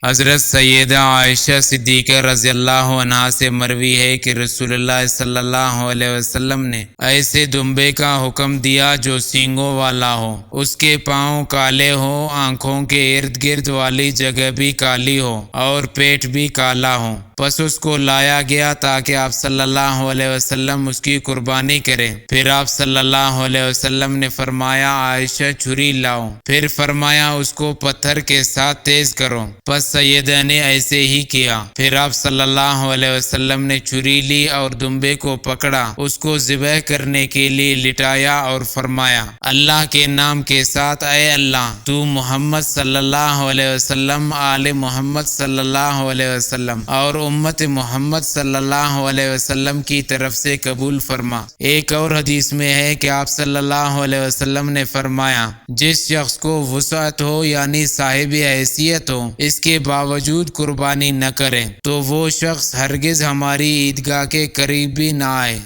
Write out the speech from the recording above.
حضرت سیدہ عائشہ صدیقہ رضی اللہ عنہا سے مروی ہے کہ رسول اللہ صلی اللہ علیہ وسلم نے ایسے دمبے کا حکم دیا جو سینگوں والا ہو، اس کے پاؤں کالے ہو، آنکھوں کے ارد گرد والی جگہ بھی کالی ہو اور پیٹ بھی کالا ہو۔ پس اس کو لایا گیا تاکہ آپ صلی اللہ علیہ وسلم اس کی قربانی کریں۔ پھر آپ صلی اللہ علیہ وسلم نے فرمایا عائشہ چھری لاؤ، پھر فرمایا اس کو پتھر کے ساتھ تیز کرو۔ پس سیدہ نے ایسے ہی کیا۔ پھر آپ صلی اللہ علیہ وسلم نے چھری لی اور دمبے کو پکڑا، اس کو ذبح کرنے کے لیے لٹایا اور فرمایا اللہ کے نام کے ساتھ اے اللہ تو محمد صلی اللہ علیہ وسلم، آل محمد صلی اللہ علیہ وسلم اور امت محمد صلی اللہ علیہ وسلم کی طرف سے قبول فرما۔ ایک اور حدیث میں ہے کہ آپ صلی اللہ علیہ وسلم نے فرمایا جس شخص کو وسعت ہو یعنی صاحب حیثیت ہو، اس کے باوجود قربانی نہ کرے تو وہ شخص ہرگز ہماری عیدگاہ کے قریب بھی نہ آئے۔